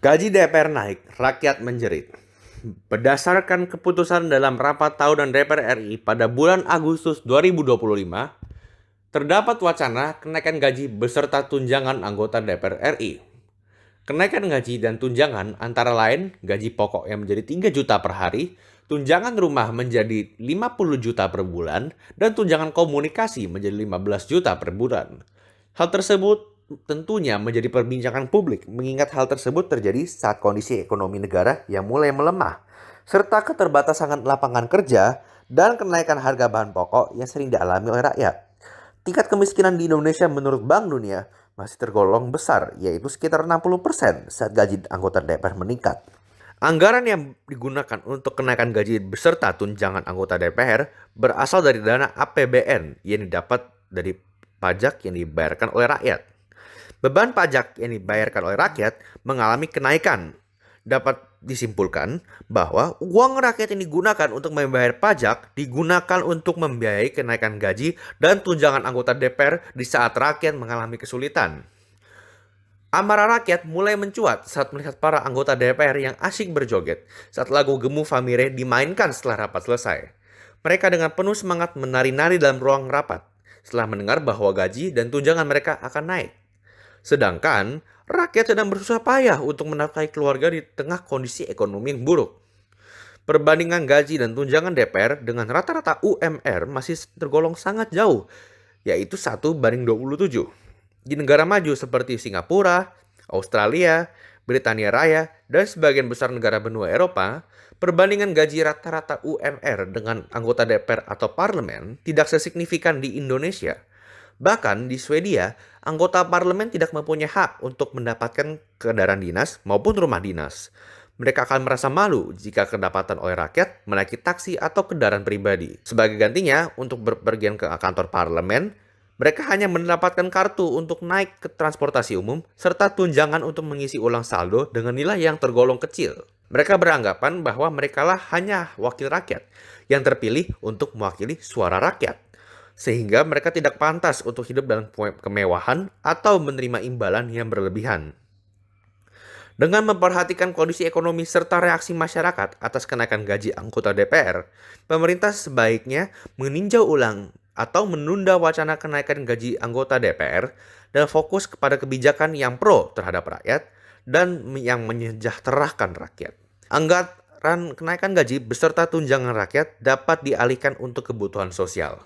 Gaji DPR naik, rakyat menjerit. Berdasarkan keputusan dalam rapat tahunan DPR RI pada bulan Agustus 2025, terdapat wacana kenaikan gaji beserta tunjangan anggota DPR RI. Kenaikan gaji dan tunjangan antara lain gaji pokok yang menjadi 3 juta per hari, tunjangan rumah menjadi 50 juta per bulan, dan tunjangan komunikasi menjadi 15 juta per bulan. Hal tersebut tentunya menjadi perbincangan publik mengingat hal tersebut terjadi saat kondisi ekonomi negara yang mulai melemah, serta keterbatasan lapangan kerja dan kenaikan harga bahan pokok yang sering dialami oleh rakyat. Tingkat kemiskinan di Indonesia menurut Bank Dunia masih tergolong besar, yaitu sekitar 60% saat gaji anggota DPR meningkat. Anggaran yang digunakan untuk kenaikan gaji beserta tunjangan anggota DPR berasal dari dana APBN yang didapat dari pajak yang dibayarkan oleh rakyat. Beban pajak yang dibayarkan oleh rakyat mengalami kenaikan. Dapat disimpulkan bahwa uang rakyat yang digunakan untuk membayar pajak digunakan untuk membiayai kenaikan gaji dan tunjangan anggota DPR di saat rakyat mengalami kesulitan. Amarah rakyat mulai mencuat saat melihat para anggota DPR yang asyik berjoget saat lagu Gemu Famire dimainkan setelah rapat selesai. Mereka dengan penuh semangat menari-nari dalam ruang rapat setelah mendengar bahwa gaji dan tunjangan mereka akan naik. Sedangkan rakyat sedang bersusah payah untuk menafkahi keluarga di tengah kondisi ekonomi yang buruk. Perbandingan gaji dan tunjangan DPR dengan rata-rata UMR masih tergolong sangat jauh, yaitu 1:27. Di negara maju seperti Singapura, Australia, Britania Raya, dan sebagian besar negara benua Eropa, perbandingan gaji rata-rata UMR dengan anggota DPR atau parlemen tidak sesignifikan di Indonesia. Bahkan di Swedia, anggota parlemen tidak mempunyai hak untuk mendapatkan kendaraan dinas maupun rumah dinas. Mereka akan merasa malu jika kedapatan oleh rakyat menaiki taksi atau kendaraan pribadi. Sebagai gantinya, untuk berpergian ke kantor parlemen, mereka hanya mendapatkan kartu untuk naik ke transportasi umum serta tunjangan untuk mengisi ulang saldo dengan nilai yang tergolong kecil. Mereka beranggapan bahwa merekalah hanya wakil rakyat yang terpilih untuk mewakili suara rakyat, sehingga mereka tidak pantas untuk hidup dalam kemewahan atau menerima imbalan yang berlebihan. Dengan memperhatikan kondisi ekonomi serta reaksi masyarakat atas kenaikan gaji anggota DPR, pemerintah sebaiknya meninjau ulang atau menunda wacana kenaikan gaji anggota DPR dan fokus kepada kebijakan yang pro terhadap rakyat dan yang menyejahterakan rakyat. Anggaran kenaikan gaji beserta tunjangan rakyat dapat dialihkan untuk kebutuhan sosial.